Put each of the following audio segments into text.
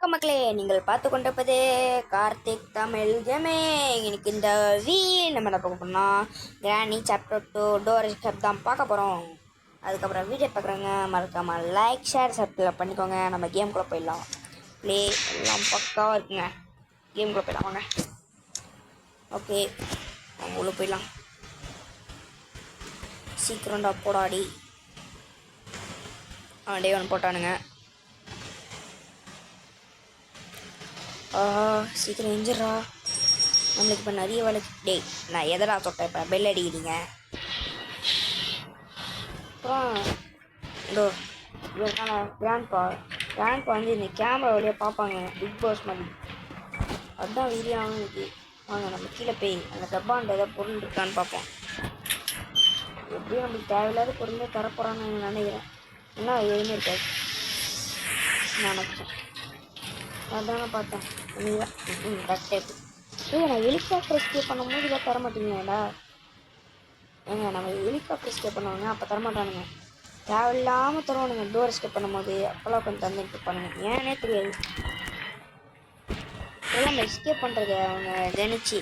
வணக்கம் மக்களே, நீங்கள் பார்த்து கொண்டிருப்பது கார்த்திக் தமிழ் கேமிங். இன்னைக்கு இந்த நம்ம என்ன பார்க்க போறோம்னா கிராணி சாப்டர் 2 டோர் எஸ்கேப் தான் பார்க்க போகிறோம். அதுக்கப்புறம் வீடியோ பார்க்குறவங்க மறக்காம லைக் ஷேர் சப்ஸ்கிரைப் பண்ணிக்கோங்க. நம்ம கேம்குள்ளே போயிடலாம். ப்ளே எல்லாம் பக்காவாக இருக்குங்க. கேம்குள்ளே போயிடலாம் வாங்க. ஓகே, அவங்க உள்ள போயிடலாம். சீக்கிரம்டா போடாடி. டே ஒன்று போட்டானுங்க. சீக்கிரம் எஞ்சிட்றா. நம்மளுக்கு இப்போ நிறைய வேலை. டே நான் எதடா தொட்டேன் இப்போ பெல் அடிக்கிறீங்க. அப்புறம் இதோ இவருக்கான கிராண்ட்பா வந்து இந்த கேமரா வழியாக பார்ப்பாங்க பிக் பாஸ் மாதிரி. அதுதான் வீடியோவும் இன்னைக்கு. வாங்க நம்ம கீழே போய் அந்த டப்பாண்ட ஏதாவது பொருள் இருக்கான்னு பார்ப்போம். எப்படியும் நம்மளுக்கு தேவையில்லாத பொருளே தரப்போகிறான்னு நினைக்கிறேன். ஏன்னா எதுவுமே இருக்காது நான் நினச்சேன். அதான பார்த்தேன். கரெக்டாக நான் ஹெலிகாப்டர் எஸ்கேப் பண்ணும்போது இதை தர மாட்டேங்கடா. ஏங்க நம்ம ஹெலிகாப்டர் எஸ்கேப் பண்ணுவாங்க அப்போ தரமாட்டானுங்க. தேவையில்லாமல் தருவானுங்க டோர் எஸ்கேப் பண்ணும்போது. அப்போல்லாம் கொஞ்சம் தந்துட்டு பண்ணுங்க. ஏன்னே தெரியாது. இதெல்லாம் நம்ம எஸ்கேப் பண்ணுறது அவங்க நினச்சி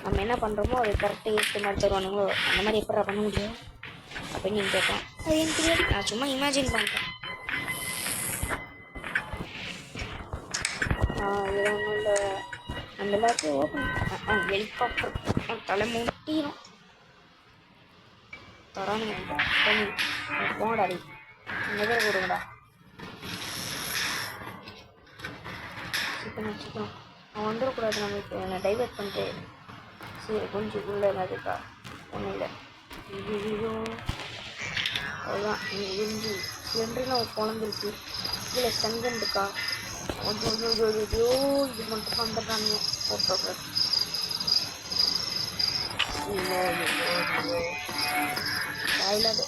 நம்ம என்ன பண்ணுறோமோ அதை கரெக்டாக ஏற்ற மாதிரி தருவானுங்களோ. அந்த மாதிரி எப்படா பண்ண முடியும் அப்படின்னு நீங்கள் கேட்பேன். அது எனக்கு தெரியாது. நான் சும்மா இமேஜின் பண்ணுறேன். இது ஒன்றும் இல்லை. நம்ம எல்லாத்தையும் ஓப்பன் ஹெலிகாப்டர் தலை மூட்டிடும் தரானுங்க. போடாடி நெதர் கொடுங்கடா. சீக்கிரம் அவன் வந்துடக்கூடாது. நம்மளுக்கு என்னை டைவர்ட் பண்ணிட்டு சரி கொஞ்சம் உள்ள என்னதுக்கா ஒன்றும் இல்லை. ஐயோ அதுதான் இருந்து சிலிண்டர்லாம் குழந்திருக்கு. கீழே ஸ்டங்கன் இருக்கா. ஐயோ இது மட்டும் வந்துடுறானுங்க. ஃபோட்டோகிராஃபி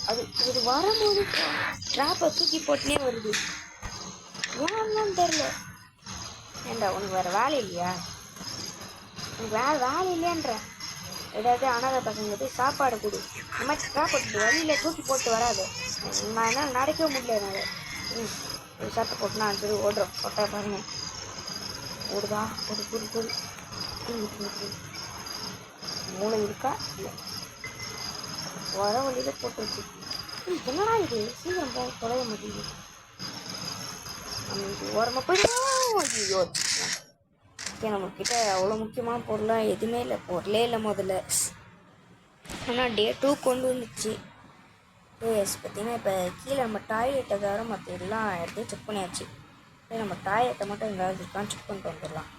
அது இது வரும்போது ட்ராப்பை தூக்கி போட்டுனே வருது. ஏன்னு தெரில. ஏண்டா உனக்கு வேறு வேலை இல்லையா? உனக்கு வேலை இல்லையான்ற ஏதாவது அனாதை பசங்க போய் சாப்பாடு கொடு. இந்த மாதிரி ட்ராப் போட்டு வழியில் தூக்கி போட்டு வராது. நான் என்னால் நடக்கவே முடியல. என்னால் ஒரு சட்டை போட்டுனா சரி ஓடுறோம். கொட்டை பாருங்க ஓடுதா. ஒரு மூளை இருக்கா இல்லை வர வழியில் போட்டு வச்சு என்னடா இது சீக்கிரம் போக தொலைய மாட்டேங்குது. நம்ம ஓரமாக போயிடும். ஐயோ நம்மக்கிட்ட அவ்வளோ முக்கியமான பொருளாக எதுவுமே இல்லை. பொருளே இல்லை முதல்ல. ஆனால் டே 2 கொண்டு வந்துச்சு. எஸ் பார்த்தீங்கன்னா இப்போ கீழே நம்ம டாய்லெட்டை தவிர மற்ற எல்லாம் இடத்தையும் செக் பண்ணியாச்சு. நம்ம டாய்லெட்டை மட்டும் எங்கேயாவது இருக்கான்னு செக் பண்ணிட்டு வந்துடலாம்.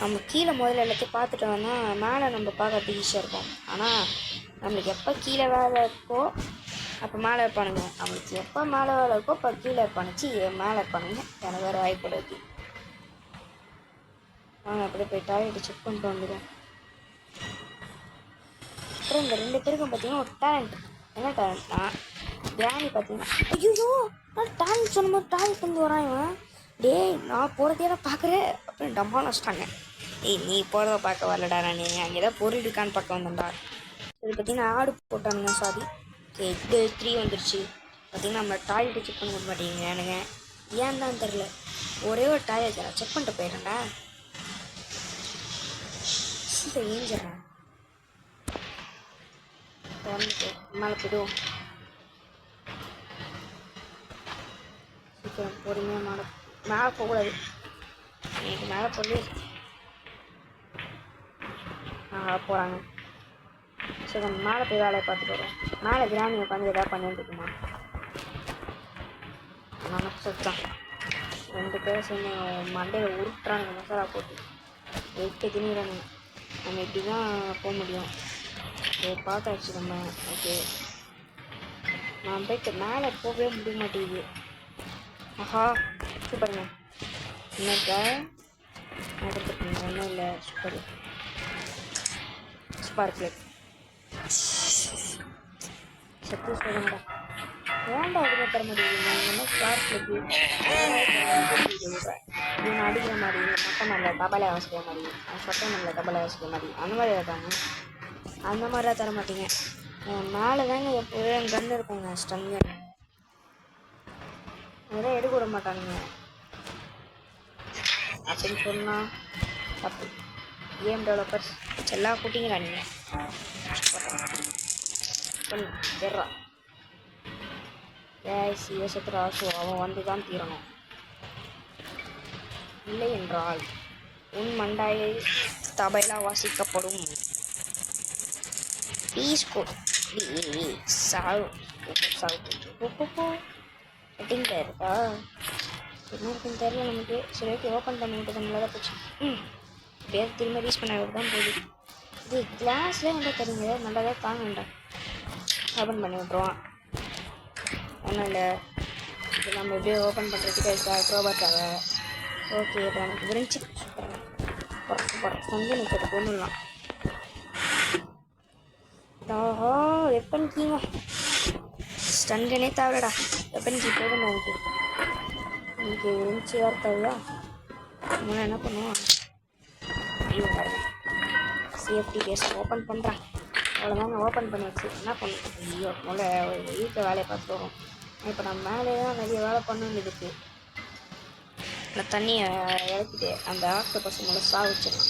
நம்ம கீழே முதல்ல எல்லாத்தையும் பார்த்துட்டு வந்தால் மேலே நம்ம பார்க்கறதுக்கு ஈஸியாக இருக்கும். ஆனால் நம்மளுக்கு எப்போ கீழே வேலை இருக்கோ அப்போ மேலே இருப்பானுங்க. நம்மளுக்கு எப்போ மேலே வேலை இருக்கோ இப்போ கீழே இருப்பானுச்சு மேலே இருப்பானுங்க. எனக்கு வேறு வாய்ப்புடுது. வாங்க அப்படியே போய் டாய்லெட்டை செக் பண்ணிட்டு வந்துடும். அப்புறம் இந்த 2 பேருக்கும் பார்த்தீங்கன்னா ஒரு டேலண்ட். என்ன டேலண்ட்னா கிராணி பார்த்தீங்கன்னா ஐயோ நான் டேலண்ட் சொன்ன மாதிரி டாய்லெட் வந்து வரான் இவன். டே நான் போகிறதே தான் பார்க்குறேன் அப்படின்னு டம்பான்னு வச்சிட்டாங்க. நீ போகிறத பார்க்க வரலடா. நான் அங்கே ஏதாவது பொருள் இருக்கான்னு பார்க்க வந்தேன்டா. இது பார்த்தீங்கன்னா ஆடு போட்டானுங்க. சாரி இது 3 வந்துருச்சு. பார்த்தீங்கன்னா நம்ம டாய்லெட்டை செக் பண்ண மாட்டேங்க எனக்கு ஏன் தான் தெரில. ஒரே ஒரு டாய்லெட் நான் செக் பண்ணிட்டு போயிடுறேன்டா. சீக்கிரம் ஏஞ்சிடறேன். மேலே போய்டுவோம். சீக்கிரம் பொறுமையாக மேலே போகக்கூடாது. எனக்கு மேலே போய் போகிறாங்க. சரி நம்ம மேலே போய் வேலையை பார்த்துட்டு வரோம். மேலே கிராமி உட்காந்து எதாவது பண்ணிட்டு இருக்குமா நினச்சதுதான். 2 பேரும் சேர்ந்து மண்டையில் உருட்டுறானுங்க மசாலா போட்டு வெயிட்டு திணிறானுங்க. நம்ம இப்படி தான் போக முடியும். பார்த்தாச்சு நம்ம. ஓகே நான் போயிட்டு மேலே போகவே முடிய மாட்டேங்குது. ஆஹா சூப்பருங்க. என்னக்கா எடுத்துக்கோங்க. ஒன்றும் இல்லை. சூப்பர் ஸ்பார்க்லெட் சக்தி சொல்லுங்கடா. ஏன்டா எதுவுமே தர முடியுங்க. என்ன ஸ்பார்க்லெட் இவன் அடிக்கிற மாதிரி மொட்டை மேலே டபலை வாசிக்கிற மாதிரி சொட்டை மேலே டபலை வாசிக்கிற மாதிரி அந்த மாதிரி இருக்காங்க. அந்த மாதிரிலாம் தர மாட்டீங்க. மேலே தாங்க எப்போதும் கன்று இருக்குங்க. ஸ்டங்கன் அதெல்லாம் எடுக்க விட மாட்டானுங்க. அப்படின்னு சொன்னால் தப்பு. கேம் டெவலப்பர்ஸ் எல்லா கூட்டிங்களா நீங்கள் சொல்றா சிவசத்ரா. ஸோ அவன் வந்து தான் தீரணும். இல்லை என்றால் உன் மண்டாயை தபைலா வாசிக்கப்படும். ப்ளீஸ் சாவு கட்டிங்கிட்ட இருக்கா என்ன இருக்குன்னு தெரியல நமக்கு. சரி ஓகே ஓப்பன் பண்ணி விட்டு நம்மளால போச்சு. பேர் திரும்ப ரீஸ் பண்ண தான் போகுது. இது கிளாஸ்லேயே வந்து தெரியுங்க நல்லா தான் தாங்கண்டா. ஓப்பன் பண்ணி விட்ருவான். ஒன்றும் இல்லை. இது நம்ம எப்படியோ ஓப்பன் பண்ணுறதுக்கு ப்ரோபாட்டாக. ஓகே இப்போ நமக்கு விரிஞ்சு வந்து எனக்கு அது கொண்டுடலாம். ஆஹா வெப்பன் கீங்க ஸ்டன்கனே தேவைடா. வெப்பன் கீ போகணும் நமக்கு. இன்னைக்கு விரிஞ்சு வேறு தேவையா? முன்னே என்ன பண்ணுவோம் சேஃப்டி பேஸ் ஓப்பன் பண்ணுறேன். அவ்வளோதாங்க ஓப்பன் பண்ணி வச்சு என்ன பண்ணுவோம். ஐயோ முதல்ல வீட்டில் வேலையை பார்த்துட்டு வரும். இப்போ நம்ம மேலே தான் நிறைய வேலை பண்ணணும். இதுக்கு அந்த தண்ணியை இறக்கிட்டு அந்த ஆக்டோபஸ் முதல்ல சாவிச்சிடலாம்.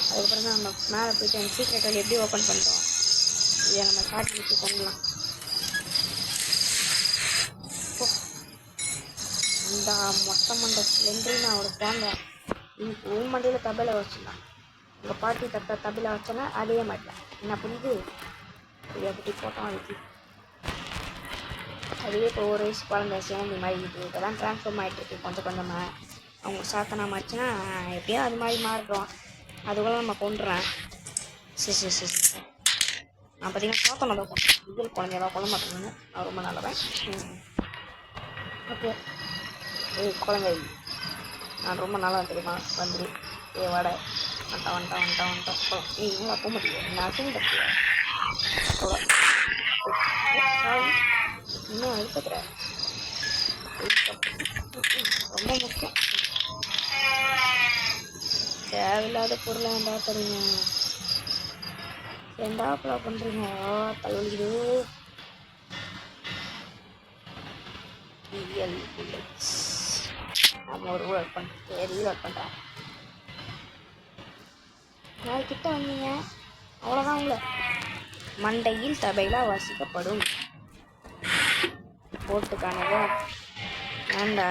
அதுக்கப்புறம் தான் நம்ம மேலே போய்ட்டு அந்த சீக்ரெட் வழி எப்படி ஓப்பன் பண்ணுறோம் இதை நம்ம காட்டி வச்சு பண்ணலாம். இந்த மொட்டை மண்டை ஸ்லெண்டரின்னு அவரை வாங்க இன்னைக்கு உள் மண்டையில் தபையில் வச்சுருந்தான். உங்கள் பாட்டி தபையில் வச்சோன்னா அதே மாட்டேன். என்ன புரியுது? இதை பற்றி போட்டோம் அதுக்கு அதுவே இப்போ ஒரு வயசு குழந்தை சேர்ந்து மாறிக்கிட்டு இதெல்லாம் ட்ரான்ஸ்ஃபார்ம் ஆகிட்டுருக்கு கொஞ்சம் கொஞ்சமாக. அவங்க சாத்தனா மாச்சுன்னா எப்படியோ அது மாதிரி மாறுறோம். அதுக்குள்ள நம்ம கொண்டுறேன். சரி நான் பார்த்தீங்கன்னா சாத்தனை தான் கொண்டேன். இதில் குழந்தையெல்லாம் கொள்ள மாட்டேங்கன்னு நான் ரொம்ப நல்லவன். ஓகே குழந்தை நான் ரொம்ப நல்லா தெரியுமா வந்துடு வடை வந்துட்டோம். இவங்களா போக முடியும். நான் அசிங்க தப்பியா இன்னும் இருக்கிற ரொம்ப முக்கியம். தேவையில்லாத பொருளை ஏண்டா தருங்க. ரெண்டாப்புல பண்ணுறீங்க தலைவலிக்குது. நம்ம ஒரு ஒர்க் பண்ணிட்டு ரீலோட் பண்ணுறேன். நாளைக்கு கிட்ட வந்தீங்க அவ்வளோதான். உங்களை மண்டையில் தபைலா வாசிக்கப்படும் போட்டுக்கானதா வேண்டா.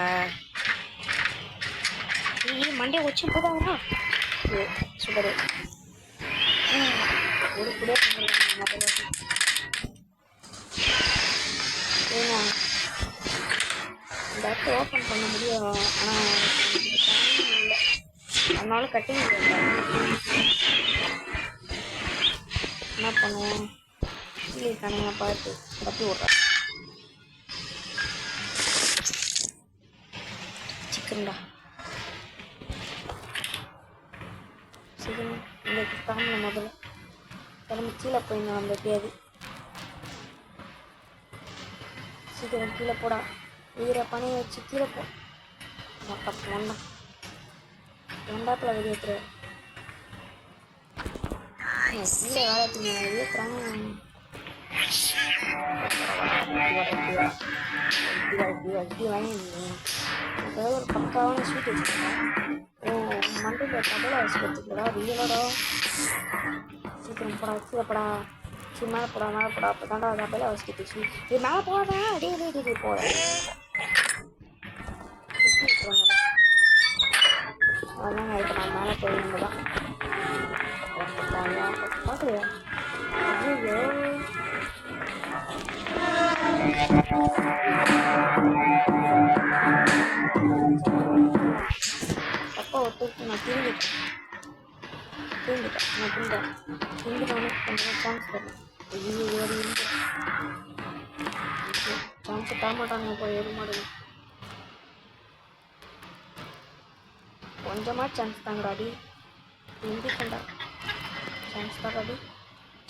மண்டையை வச்சு போதாங்களா சுகரு ஒரு கூட ஏங்க இந்த இடத்த ஓப்பன் பண்ண முடியும். ஆனால் இல்லை அதனால கட்டிங் என்ன பண்ணுவோம். இல்லை கணங்க பார்த்து கட்டி விட்றேன். சிக்கன்டா சிக்கன் இந்த கிளம்புல முதல்ல கிளம்பி கீழே போயிங்க நம்ம எப்படியாது. சீக்கிரம் கீழே போடா. வீர பனையை வச்சு கீழே போ. மொட்டை ஒன்றா ரெண்டாப்பில் வெளியேற்றுற கீழே வேலை வெளியேற்றுறாங்க. ஒரு பக்காவான ஸ்வீட் வச்சுருக்கேன். மண்டையில் தபைலா வச்சு வச்சுக்கடா வீலோட சீக்கிரம் போடா கீழே போடா மேலே போடா அப்போ தாண்டா தபைலா வச்சுட்டு இது மேலே போடா டே போட அதாங்க இப்போ நான் மேலே போயிருந்தது தான் பார்க்கலையா. ஐயோ அப்பா ஒருத்தருக்கு நான் திரும்பிட்டேன் நான் திரும்பிட்டேன் கொஞ்சம் சான்ஸ் தரேன். ஐயோ ஏறி இருந்து சான்ஸ் தரமாட்டாங்க போய் ஏற மாட்டேங்க. கொஞ்சமாக சான்ஸ் தாங்கடாடி திரும்பிட்டேன்டா. சான்ஸ் தான்டாடி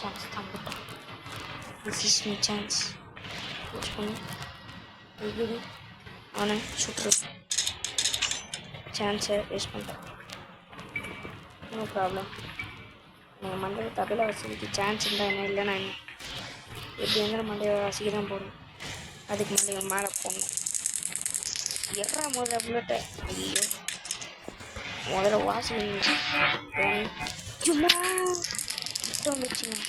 சான்ஸ் தாங்கிட்டான். This is me chance use பண்ணி எகிரி அவனை சுற்று சான்ஸை வேஸ்ட் பண்ணிட்டேன். No problem. நீங்கள் மண்டையை தபைலா வசதிக்கு சான்ஸ் இருந்தால் என்ன இல்லைன்னா என்ன எப்படி இருந்தாலும் மண்டையை வாசிக்க தான் போகணும். அதுக்கு மண்டையை மேலே போகணும். எறா முதல்ல புல்லட்டை. ஐயோ முதல்ல வாசல் சும்மா வந்துச்சுங்க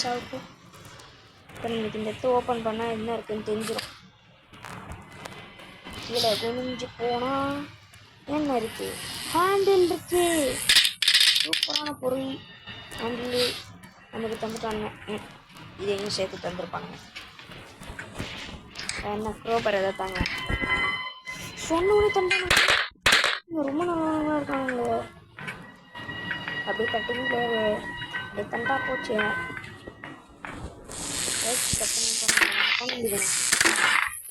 சாவுக்கு. இப்போ நீங்கள் இந்த இடத்த ஓப்பன் பண்ணால் என்ன இருக்குன்னு தெரிஞ்சிடும். கீழே குனிஞ்சு போனால் என்ன இருக்குது? ஹேண்டில் இருக்கு. சூப்பரான பொருள். ஹேண்டில் நமக்கு தந்துட்டாங்க. இதையும் சேர்த்து தந்துருப்பாங்க. என்ன க்ரோபர் எதாவது தாங்க சொன்னோன்னு தந்தாங்க. ரொம்ப நல்லா இருக்காங்க. அப்படியே கட்டிங் பேர் அப்படியே தண்டா போச்சு.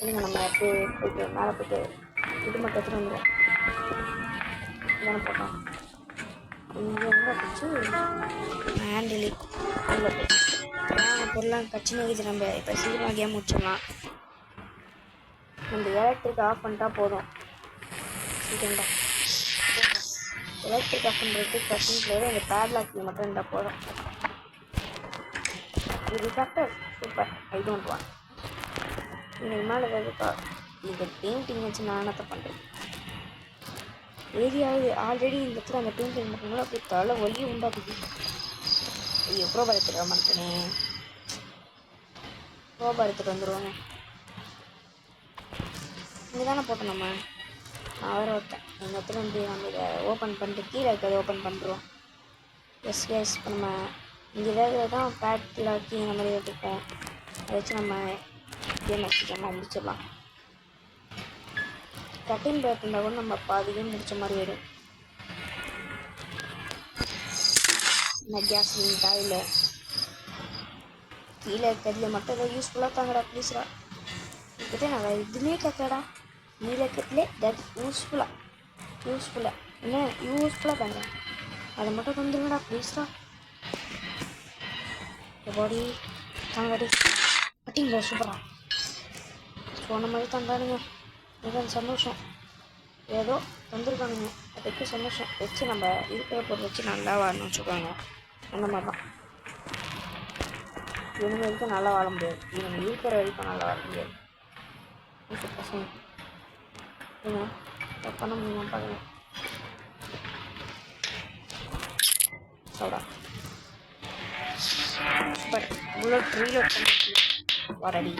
இல்லைங்க நம்ம போயிட்டு மேலே போயிட்டு இது மட்டும் எடுத்துகிட்டு வந்துடுவோம். இதானே போட்டோம். இங்கே எங்கே போச்சு ஹேண்டில் அதில் போய் பொருளாக கட்சின்னு இருக்குது. நம்ம இப்போ சீக்கிரமாக கேம் முடிச்சிடலாம். நம்ம எலக்ட்ரிக் ஆஃப் பண்ணிட்டா போதும். சீக்கிரம்டா எலக்ட்ரிக் ஆஃப் பண்ணுறதுக்கு கட்டிங் பிளேயர் அந்த பேட்லாக் மட்டும் இருந்தால் போதும். இது factor super. I don't want. இதுக்கு மேலே எதுக்கா இந்த பெயிண்டிங் வச்சு நான் என்னத்தை பண்ணுறேன்? ஏரியாவது ஆல்ரெடி இந்த இடத்துல அந்த பெயிண்டிங் பண்ணுறதுனால அப்படி தலை வலி உண்டாக்குது. ஐயோ ப்ரோபா எடுத்துகிட்டு வர மாட்டேனே. ப்ரோபா எடுத்துகிட்டு வந்துடுவாங்க. இங்கே தானே போட்டோம் நம்ம. நான் வேறு ஒருத்தன் இந்த இடத்துல வந்து நம்ம இதை ஓப்பன் பண்ணிட்டு கீழே இருக்கிறத ஓப்பன் பண்ணுறோம். எஸ் எஸ் இப்போ நம்ம இங்கே ஏதாவது தான் பேட்டில் ஆக்கி இந்த மாதிரி எடுத்துப்போம். அதை வச்சு நம்ம கேம் வச்சுக்கலாம் முடிச்சிடலாம். கட்டிங் பேக் இருந்தால் கூட நம்ம பாதியும் முடிச்ச மாதிரி வரும். இந்த கேஸ் டாயில் கீழே இருக்கிறதுல மட்டும் ஏதோ யூஸ்ஃபுல்லாக தாங்கடா ப்ளீஸ்டா. இப்போதே நான் எதுவுமே கேட்கடா. கீழே இருக்கிறதுலே தட் யூஸ்ஃபுல்லாக என்ன யூஸ்ஃபுல்லாக தாங்க அதை மட்டும் தந்துருங்கடா ப்ளீஸ்டா. பாடி தாங்கடி கட்டிங் பேக் சூப்பரா சொன்ன மாதிரி தந்தானுங்க. மிக சந்தோஷம். ஏதோ தந்துருக்கானுங்க அதுக்கு சந்தோஷம். வச்சு நம்ம இருக்கிற பொருள் வச்சு நல்லா வாழணும்னு வச்சுக்கோங்க. அந்த மாதிரி தான் இவங்க வரைக்கும் நல்லா வாழ முடியாது. இவங்க இருக்கிற வரைக்கும் நல்லா வாழ முடியாது. பசங்க இவங்க பண்ண முடியுமா பாருங்க. சோடா பட் புல்லட் ரீலோட் பண்ணி வரடி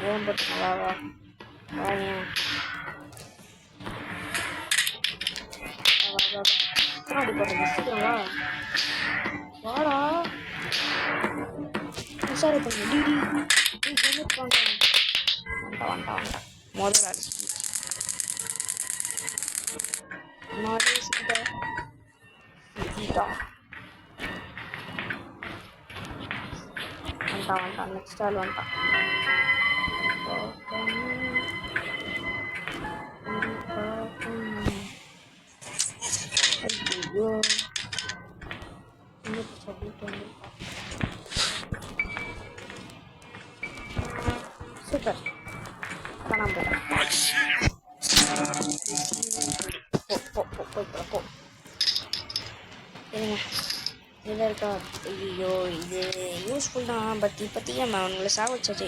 ஏன் போட்டு நல்லா வாங்க. அடி போடுறது சீக்கிரமா வாடா உஷாரி பண்ணு. டிடி வந்துட்டான் முதல்ல வந்துட்டான் நெக்ஸ்ட் ஆள் வந்துட்டான். ஐயோ சூப்பர் பணம் போ சரிங்க இதில் இருக்கா. ஐயோ இது யூஸ்ஃபுல் தான். பட் இப்போதைக்கு நம்ம அவங்களை சாவச்சாச்சு.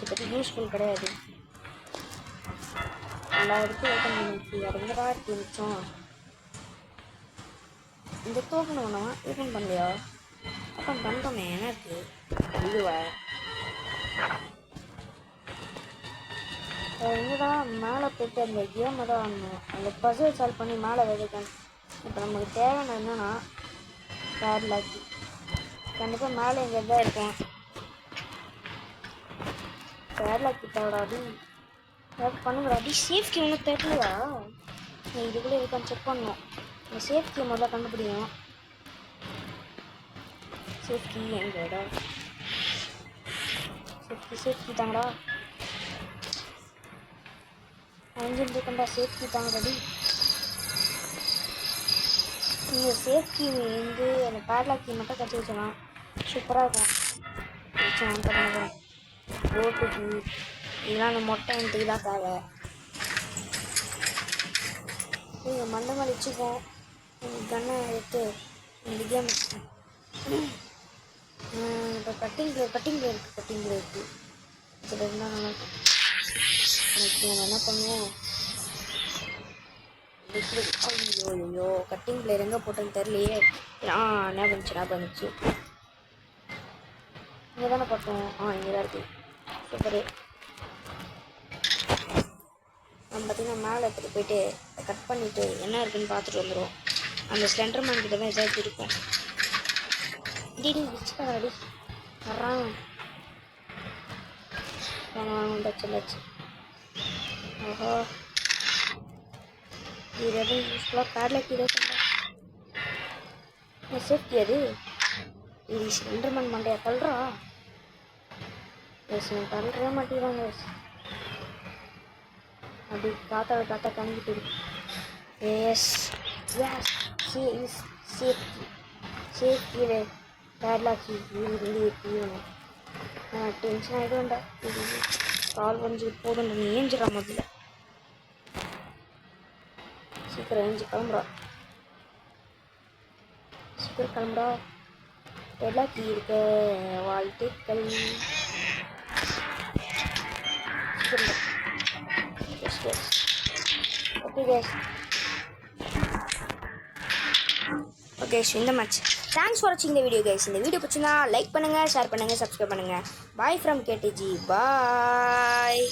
இப்போதைக்கு யூஸ்ஃபுல் கிடையாது. எல்லா இடத்தையும் ஓப்பன் பண்ணிச்சு இறங்குறா நிமிஷம். இந்த டோக்கன் ஒன்றா ஓப்பன் பண்ணலையா? ஓப்பன் பண்ணிட்டோமே எனக்கு இதுவா எங்கடா மேலே போய்ட்டு அந்த கேமை தான் ஆடணும். அந்த பசில் சால்வ் பண்ணி மேலே வைக்கணும். இப்போ நமக்கு தேவையான என்னன்னா பேட்லாக்கி கண்டிப்பாக மேலே எங்கே தான் இருக்கும். பேட்லாக்கி தேவைடாது பண்ணுங்கடாடி. சேஃப்டி ஒன்றும் தெரியலையா? இதுக்குள்ளே இருக்கான்னு செக் பண்ணணும். இந்த சேஃப்டியை முதல்ல கண்டுபிடிக்கணும். சேஃப்டி எங்கடா? சேஃப்டி தாங்கடா. அஞ்சில் இருக்கண்டா சேஃப்டி தாங்கடாடி. நீங்கள் சேஃப்டி வந்து அந்த பேட்லாக்கி மட்டும் கட்டி வச்சலாம். சூப்பராக இருக்கும். வச்சு நான் பண்ண போகிறேன். ரோட்டுக்கு இதெல்லாம் அந்த மொட்டை எனக்கு தான் தேவை. நீங்கள் மண்டை மாதிரி வச்சுப்போம். கண்ணை எடுத்து இந்த கேம் இப்போ கட்டிங் இருக்குது. இதில் இருந்தால் நல்லாயிருக்கும். எனக்கு நம்ம என்ன பண்ணுவோம் ஐயோ ஐயோ கட்டிங் பிளேயர் எங்கே போட்டேன்னு தெரியலையே. ஞாபகம் இருந்துச்சு. இங்கே தானே போட்டோம். இங்கே தான் இருக்குது. சூப்பரு. நம்ம பார்த்தீங்கன்னா மேலே எடுத்துகிட்டு போயிட்டு கட் பண்ணிவிட்டு என்ன இருக்குன்னு பார்த்துட்டு வந்துடுவோம். அந்த ஸ்லெண்டர்மேன் கிட்ட தான் ஏதாச்சும் இருக்கும். டிடி வச்சுக்காடி வர்றான். வந்தாச்சு. ஓஹோ இது எதுவும் யூஸ்ஃபுல்லாக பேடில் கீழே சொன்னேன். சேஃப்டி அது. இது ஸ்லெண்டர்மேன் மண்டையா தள்ளுறா. எஸ் தள்ளுறவே மாட்டேங்கிறாங்க. அப்படி காத்தா கணக்கிட்டு இருக்கு. எஸ் எஸ் சேஃப்டி பேட்லாக்கி இருந்து தீவணும். டென்ஷன் ஆகிடும்டா. இது கால் வரைஞ்சிட்டு போதும். நீ ஏஞ்சிடா முதல்ல. சீக்கிரம் ஏஞ்சி கிளம்புறா. சீக்கிரம் கிளம்புறா. பேட்லாக்கி இருக்க வாழ்த்துக்கள். சீக்கிரம். Yes. Okay guys. Okay, so இந்த match. Thanks for watching the video guys. இந்த வீடியோ பிடிச்சிருந்தா லைக் பண்ணுங்க, ஷேர் பண்ணுங்க, சப்ஸ்கிரைப் பண்ணுங்க. Bye from KTG. Bye.